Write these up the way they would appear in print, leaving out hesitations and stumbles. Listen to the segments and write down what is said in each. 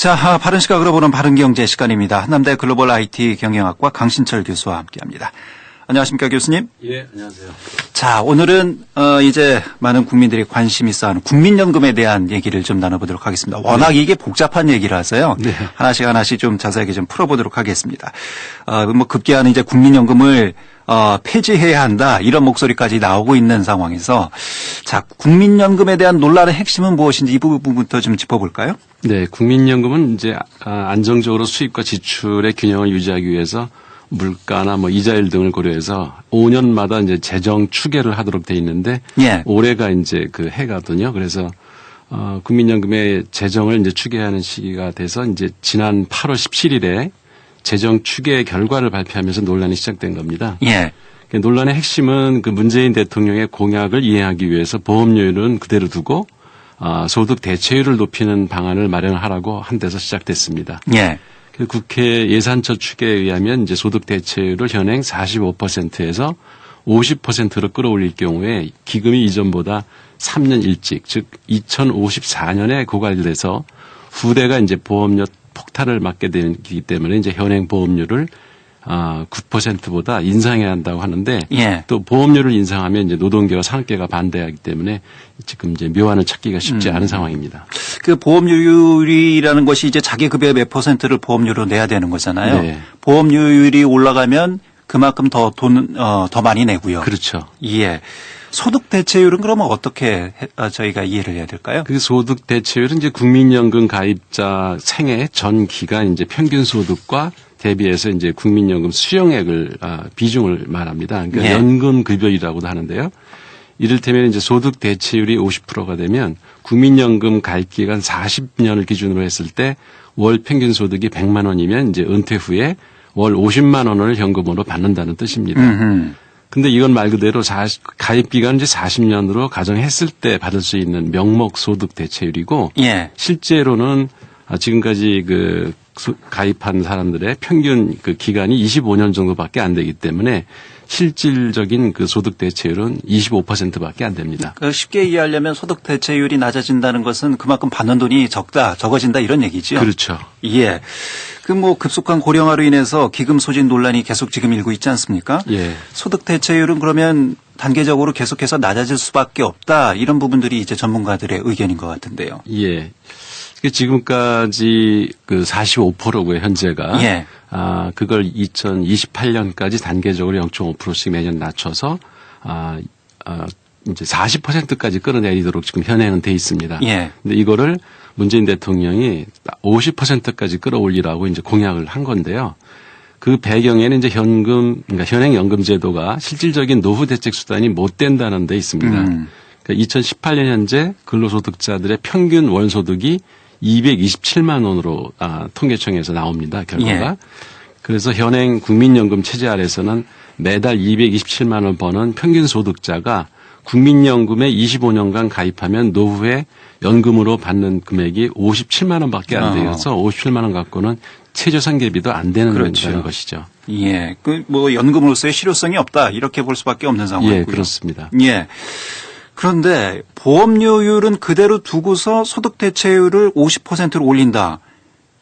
자, 바른 시각으로 보는 바른 경제 시간입니다. 한남대 글로벌 IT 경영학과 강신철 교수와 함께합니다. 안녕하십니까, 교수님? 예, 안녕하세요. 자, 오늘은 이제 많은 국민들이 관심 있어하는 국민연금에 대한 얘기를 좀 나눠보도록 하겠습니다. 워낙 이게 복잡한 얘기라서요. 네. 하나씩 좀 자세하게 좀 풀어보도록 하겠습니다. 뭐 급기야는 이제 국민연금을 폐지해야 한다 이런 목소리까지 나오고 있는 상황에서 자, 국민연금에 대한 논란의 핵심은 무엇인지 이 부분부터 좀 짚어볼까요? 네, 국민연금은 이제 안정적으로 수입과 지출의 균형을 유지하기 위해서 물가나 뭐 이자율 등을 고려해서 5년마다 이제 재정 추계를 하도록 돼 있는데 예. 올해가 이제 그 해거든요. 그래서 국민연금의 재정을 이제 추계하는 시기가 돼서 이제 지난 8월 17일에 재정 추계 결과를 발표하면서 논란이 시작된 겁니다. 예. 논란의 핵심은 그 문재인 대통령의 공약을 이행하기 위해서 보험료율은 그대로 두고 소득 대체율을 높이는 방안을 마련하라고 한 데서 시작됐습니다. 예. 국회 예산처 추계에 의하면 이제 소득 대체율을 현행 45%에서 50%로 끌어올릴 경우에 기금이 이전보다 3년 일찍, 즉 2054년에 고갈돼서 후대가 이제 보험료 폭탄을 맞게 되기 때문에 이제 현행 보험료를 9%보다 인상해야 한다고 하는데 예. 또 보험료를 인상하면 이제 노동계와 산업계가 반대하기 때문에 지금 이제 묘안을 찾기가 쉽지 않은 상황입니다. 그 보험료율이라는 것이 이제 자기 급여의 몇 %를 보험료로 내야 되는 거잖아요. 네. 보험료율이 올라가면 그만큼 더 많이 내고요. 그렇죠. 예. 소득 대체율은 그러면 어떻게 저희가 이해를 해야 될까요? 그 소득 대체율은 이제 국민연금 가입자 생애 전 기간 이제 평균 소득과 대비해서 이제 국민연금 수령액을 비중을 말합니다. 그러니까 예. 연금 급여율이라고도 하는데요. 이를테면 이제 소득 대체율이 50%가 되면 국민연금 가입 기간 40년을 기준으로 했을 때 월 평균 소득이 100만 원이면 이제 은퇴 후에 월 50만 원을 현금으로 받는다는 뜻입니다. 근데 이건 말 그대로 가입 기간은 이제 40년으로 가정했을 때 받을 수 있는 명목 소득 대체율이고 예. 실제로는 지금까지 가입한 사람들의 평균 그 기간이 25년 정도밖에 안 되기 때문에 실질적인 그 소득 대체율은 25%밖에 안 됩니다. 쉽게 이해하려면 소득 대체율이 낮아진다는 것은 그만큼 받는 돈이 적어진다 이런 얘기죠. 그렇죠. 예. 뭐 급속한 고령화로 인해서 기금 소진 논란이 계속 지금 일고 있지 않습니까? 예. 소득 대체율은 그러면 단계적으로 계속해서 낮아질 수밖에 없다 이런 부분들이 이제 전문가들의 의견인 것 같은데요. 예. 지금까지 그 45%고요, 현재가. 예. 그걸 2028년까지 단계적으로 0.5%씩 매년 낮춰서 이제 40%까지 끌어내리도록 지금 현행은 돼 있습니다. 예. 근데 이거를 문재인 대통령이 50%까지 끌어올리라고 이제 공약을 한 건데요. 그 배경에는 이제 그러니까 현행 연금 제도가 실질적인 노후 대책 수단이 못 된다는 데 있습니다. 그러니까 2018년 현재 근로소득자들의 평균 월소득이 227만 원으로 통계청에서 나옵니다. 결과가. 예. 그래서 현행 국민연금 체제 아래서는 매달 227만 원 버는 평균 소득자가 국민연금에 25년간 가입하면 노후에 연금으로 받는 금액이 57만 원밖에 안 되어서 57만 원 갖고는 최저생계비도 안 되는 그렇죠. 것이죠. 예. 뭐 연금으로서의 실효성이 없다 이렇게 볼 수밖에 없는 상황이고요. 예, 그렇습니다. 예. 그런데 보험료율은 그대로 두고서 소득 대체율을 50%로 올린다.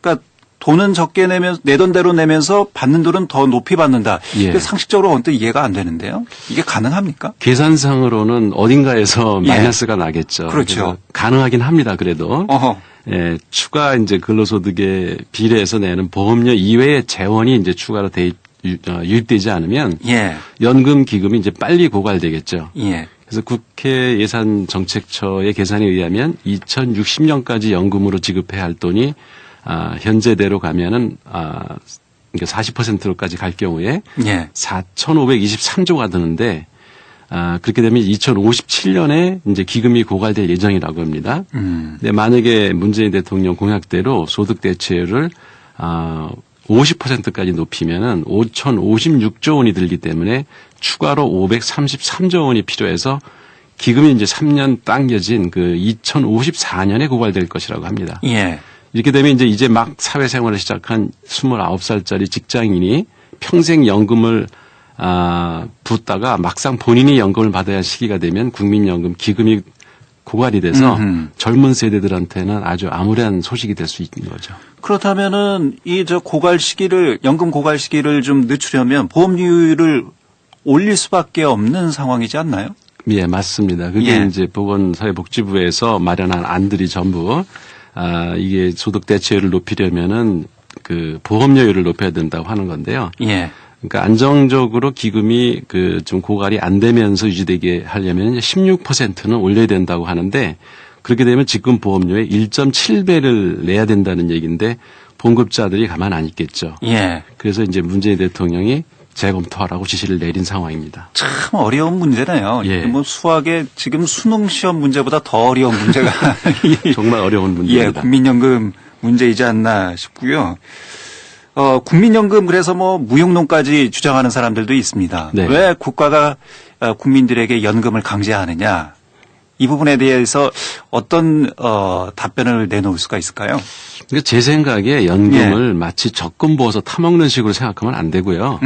그러니까 돈은 적게 내던 대로 내면서 받는 돈은 더 높이 받는다. 예. 상식적으로 언뜻 이해가 안 되는데요. 이게 가능합니까? 계산상으로는 어딘가에서 예. 마이너스가 나겠죠. 그렇죠. 가능하긴 합니다. 그래도. 예, 추가 이제 근로소득에 비례해서 내는 보험료 이외의 재원이 이제 추가로 유입되지 않으면 예. 연금 기금이 이제 빨리 고갈되겠죠. 예. 그래서 국회 예산정책처의 계산에 의하면 2060년까지 연금으로 지급해야 할 돈이 현재대로 가면은 그러니까 40%로까지 갈 경우에 예. 4,523조가 드는데 그렇게 되면 2057년에 이제 기금이 고갈될 예정이라고 합니다. 근데 만약에 문재인 대통령 공약대로 소득 대체율을 50%까지 높이면은 5,056조 원이 들기 때문에 추가로 533조 원이 필요해서 기금이 이제 3년 당겨진 그 2054년에 고갈될 것이라고 합니다. 예. 이렇게 되면 이제 막 사회생활을 시작한 29살짜리 직장인이 평생 연금을 붓다가 막상 본인이 연금을 받아야 할 시기가 되면 국민연금 기금이 고갈이 돼서 젊은 세대들한테는 아주 암울한 소식이 될 수 있는 거죠. 그렇다면은 이 저 고갈 시기를 연금 고갈 시기를 좀 늦추려면 보험료율을 올릴 수밖에 없는 상황이지 않나요? 예, 맞습니다. 그게 예. 이제 보건사회복지부에서 마련한 안들이 전부 이게 소득 대체율을 높이려면은 그 보험료율을 높여야 된다고 하는 건데요. 예. 그러니까 안정적으로 기금이 그 좀 고갈이 안 되면서 유지되게 하려면 16%는 올려야 된다고 하는데 그렇게 되면 지금 보험료의 1.7배를 내야 된다는 얘기인데 봉급자들이 가만 안 있겠죠. 예. 그래서 이제 문재인 대통령이 재검토하라고 지시를 내린 상황입니다. 참 어려운 문제네요. 예. 뭐 수학의 지금 수능 시험 문제보다 더 어려운 문제가 정말 어려운 예, 문제입니다. 국민연금 문제이지 않나 싶고요. 국민연금 그래서 뭐 무용론까지 주장하는 사람들도 있습니다. 네. 왜 국가가 국민들에게 연금을 강제하느냐? 이 부분에 대해서 어떤 답변을 내놓을 수가 있을까요? 그러니까 제 생각에 연금을 마치 적금 부어서 타먹는 식으로 생각하면 안 되고요.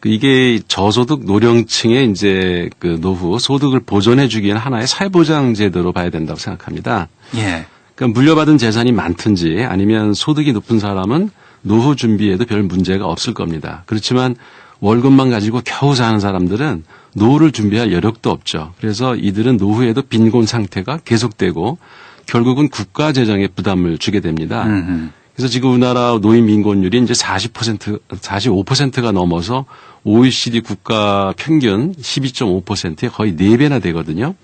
이게 저소득 노령층의 이제 그 노후 소득을 보존해 주기에는 하나의 사회보장 제도로 봐야 된다고 생각합니다. 예. 그러니까 물려받은 재산이 많든지 아니면 소득이 높은 사람은 노후 준비에도 별 문제가 없을 겁니다. 그렇지만 월급만 가지고 겨우 사는 사람들은 노후를 준비할 여력도 없죠. 그래서 이들은 노후에도 빈곤 상태가 계속되고 결국은 국가 재정에 부담을 주게 됩니다. 그래서 지금 우리나라 노인 빈곤율이 이제 45%가 넘어서 OECD 국가 평균 12.5%에 거의 4배나 되거든요.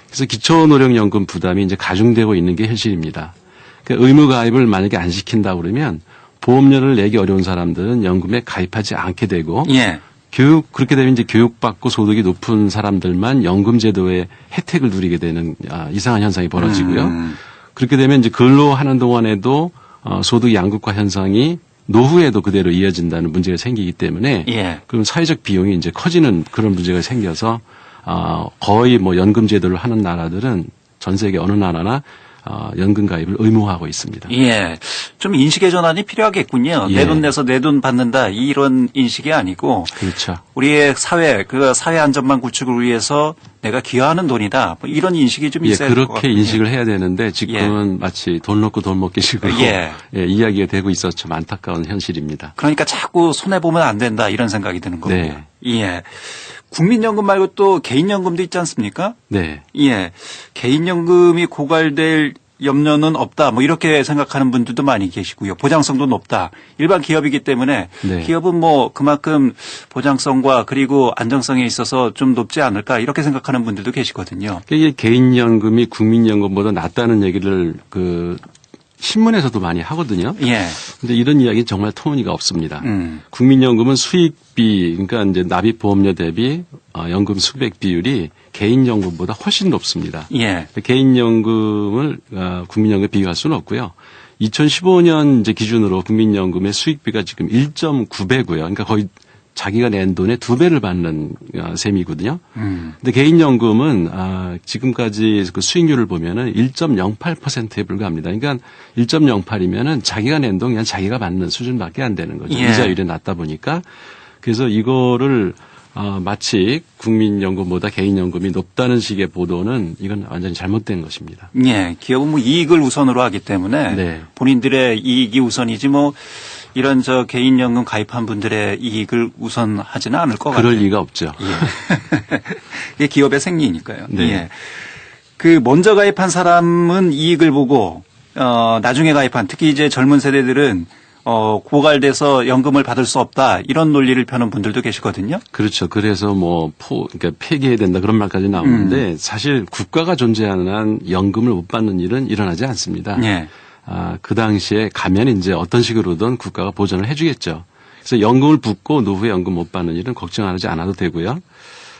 그래서 기초노령연금 부담이 이제 가중되고 있는 게 현실입니다. 그러니까 의무 가입을 만약에 안 시킨다 그러면 보험료를 내기 어려운 사람들은 연금에 가입하지 않게 되고 예. 그렇게 되면 이제 교육받고 소득이 높은 사람들만 연금 제도의 혜택을 누리게 되는 이상한 현상이 벌어지고요. 그렇게 되면 이제 근로하는 동안에도 소득 양극화 현상이 노후에도 그대로 이어진다는 문제가 생기기 때문에 예. 그럼 사회적 비용이 이제 커지는 그런 문제가 생겨서 거의 뭐 연금 제도를 하는 나라들은 전 세계 어느 나라나 연금 가입을 의무화하고 있습니다. 예. 좀 인식의 전환이 필요하겠군요. 예. 내 돈 내서 내 돈 받는다 이런 인식이 아니고 그렇죠. 우리의 사회 그 사회 안전망 구축을 위해서 내가 기여하는 돈이다. 뭐 이런 인식이 좀 예, 있어야 될 것 그렇게 같군요. 인식을 해야 되는데 지금은 마치 돈 넣고 돈 먹기 식으로 예. 이야기가 되고 있어서 좀 안타까운 현실입니다. 그러니까 자꾸 손해 보면 안 된다 이런 생각이 드는 거고요. 네. 예. 국민연금 말고 또 개인연금도 있지 않습니까? 네. 예. 개인연금이 고갈될 염려는 없다. 뭐 이렇게 생각하는 분들도 많이 계시고요. 보장성도 높다. 일반 기업이기 때문에 네. 기업은 뭐 그만큼 보장성과 그리고 안정성에 있어서 좀 높지 않을까 이렇게 생각하는 분들도 계시거든요. 이게 개인연금이 국민연금보다 낫다는 얘기를 그 신문에서도 많이 하거든요. 예. 근데 이런 이야기는 정말 터무니가 없습니다. 음. 국민연금은 수익비, 그러니까 이제 납입보험료 대비 연금 수백 비율이 개인연금보다 훨씬 높습니다. 예. 개인연금을 국민연금에 비교할 수는 없고요. 2015년 이제 기준으로 국민연금의 수익비가 지금 1.9배고요. 그러니까 거의 자기가 낸 돈의 2배를 받는 셈이거든요. 근데 개인연금은 지금까지 그 수익률을 보면은 1.08%에 불과합니다. 그러니까 1.08이면은 자기가 낸 돈 그냥 자기가 받는 수준밖에 안 되는 거죠. 예. 이자율이 낮다 보니까. 그래서 이거를 마치 국민연금보다 개인연금이 높다는 식의 보도는 이건 완전히 잘못된 것입니다. 예. 기업은 뭐 이익을 우선으로 하기 때문에 네. 본인들의 이익이 우선이지 뭐 이런 저 개인연금 가입한 분들의 이익을 우선하지는 않을 것 그럴 같아요. 리가 없죠. 예. 이게 기업의 생리니까요. 네. 예. 그 먼저 가입한 사람은 이익을 보고 나중에 가입한 특히 이제 젊은 세대들은 고갈돼서 연금을 받을 수 없다 이런 논리를 펴는 분들도 계시거든요. 그렇죠. 그래서 그러니까 폐기해야 된다 그런 말까지 나오는데 사실 국가가 존재하는 한 연금을 못 받는 일은 일어나지 않습니다. 예. 그 당시에 가면 이제 어떤 식으로든 국가가 보전을 해주겠죠. 그래서 연금을 붓고 노후에 연금 못 받는 일은 걱정하지 않아도 되고요.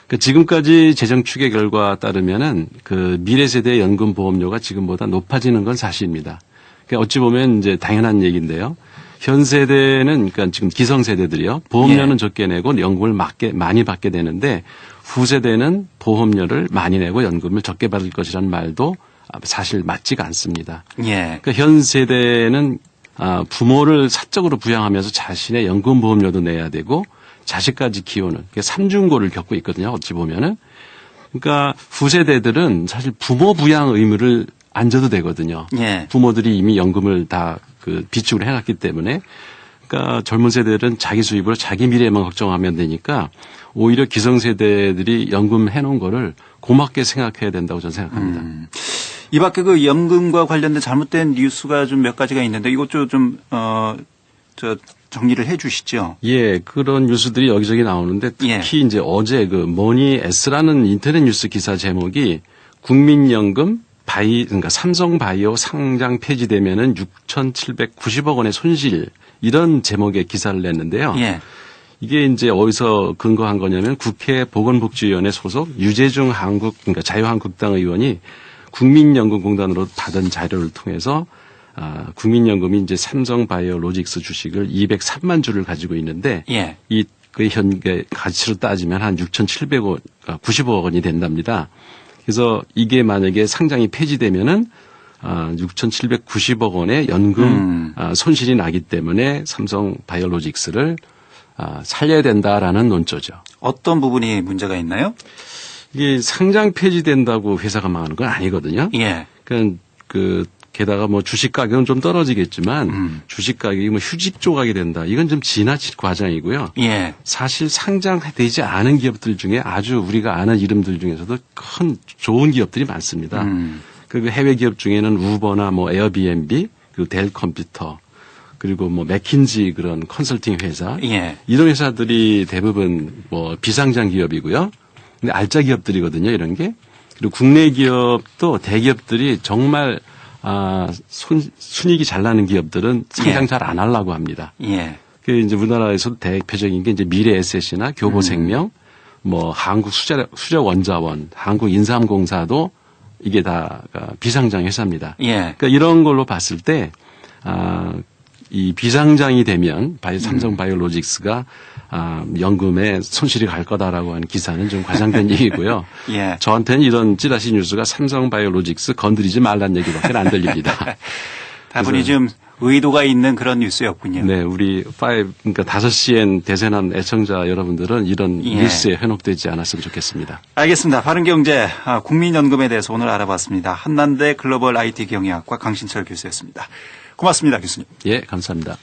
그러니까 지금까지 재정 추계 결과 따르면은 그 미래 세대 연금 보험료가 지금보다 높아지는 건 사실입니다. 그러니까 어찌 보면 이제 당연한 얘기인데요. 현 세대는 그러니까 지금 기성 세대들이요. 보험료는 예. 적게 내고 연금을 많이 받게 되는데 후세대는 보험료를 많이 내고 연금을 적게 받을 것이라는 말도 사실 맞지가 않습니다. 예. 그러니까 현 세대는 부모를 사적으로 부양하면서 자신의 연금 보험료도 내야 되고 자식까지 키우는 삼중고를 겪고 있거든요. 어찌 보면은. 그러니까 후세대들은 사실 부모 부양 의무를 안 져도 되거든요. 예. 부모들이 이미 연금을 다 그 비축을 해놨기 때문에 그러니까 젊은 세대들은 자기 수입으로 자기 미래만 걱정하면 되니까 오히려 기성세대들이 연금 해놓은 거를 고맙게 생각해야 된다고 저는 생각합니다. 이 밖에 그 연금과 관련된 잘못된 뉴스가 좀 몇 가지가 있는데 이것 좀 정리를 해 주시죠. 예, 그런 뉴스들이 여기저기 나오는데 특히 예. 이제 어제 그 머니 S라는 인터넷 뉴스 기사 제목이 국민연금 그러니까 삼성바이오 상장 폐지되면은 6,790억 원의 손실 이런 제목의 기사를 냈는데요. 예. 이게 이제 어디서 근거한 거냐면 국회 보건복지위원회 소속 유재중 그러니까 자유한국당 의원이 국민연금공단으로 받은 자료를 통해서 국민연금이 이제 삼성바이오로직스 주식을 203만 주를 가지고 있는데 예. 이 그 현재 가치로 따지면 한 6,790억 원이 된답니다. 그래서 이게 만약에 상장이 폐지되면은 6,790억 원의 연금 손실이 나기 때문에 삼성바이오로직스를 살려야 된다라는 논조죠. 어떤 부분이 문제가 있나요? 이게 상장 폐지된다고 회사가 망하는 건 아니거든요. 예. 게다가 뭐 주식 가격은 좀 떨어지겠지만 주식 가격이 뭐 휴직 조각이 된다. 이건 좀 지나친 과장이고요. 예. 사실 상장되지 않은 기업들 중에 아주 우리가 아는 이름들 중에서도 큰 좋은 기업들이 많습니다. 그 해외 기업 중에는 우버나 뭐 에어비앤비, 그리고 델 컴퓨터, 그리고 뭐 맥킨지 그런 컨설팅 회사. 예. 이런 회사들이 대부분 뭐 비상장 기업이고요. 근데 알짜 기업들이거든요, 이런 게. 그리고 국내 기업도 대기업들이 정말 순이익이 잘 나는 기업들은 상장 예. 잘 안 하려고 합니다. 예. 그 이제 우리나라에서 대표적인 게 이제 미래에셋이나 교보생명, 뭐 한국수력원자원, 한국인삼공사도 이게 다 비상장 회사입니다. 예. 그러니까 이런 걸로 봤을 때 이 비상장이 되면 삼성바이오로직스가 연금에 손실이 갈 거다라고 하는 기사는 좀 과장된 얘기고요. 예. 저한테는 이런 찌라시 뉴스가 삼성바이오로직스 건드리지 말란 얘기밖에 안 들립니다. 다분히 좀 의도가 있는 그런 뉴스였군요. 네, 우리 그러니까 5시엔 대세남 애청자 여러분들은 이런 예. 뉴스에 현혹되지 않았으면 좋겠습니다. 알겠습니다. 바른경제 국민연금에 대해서 오늘 알아봤습니다. 한남대 글로벌 IT 경영학과 강신철 교수였습니다. 고맙습니다, 교수님. 예, 감사합니다.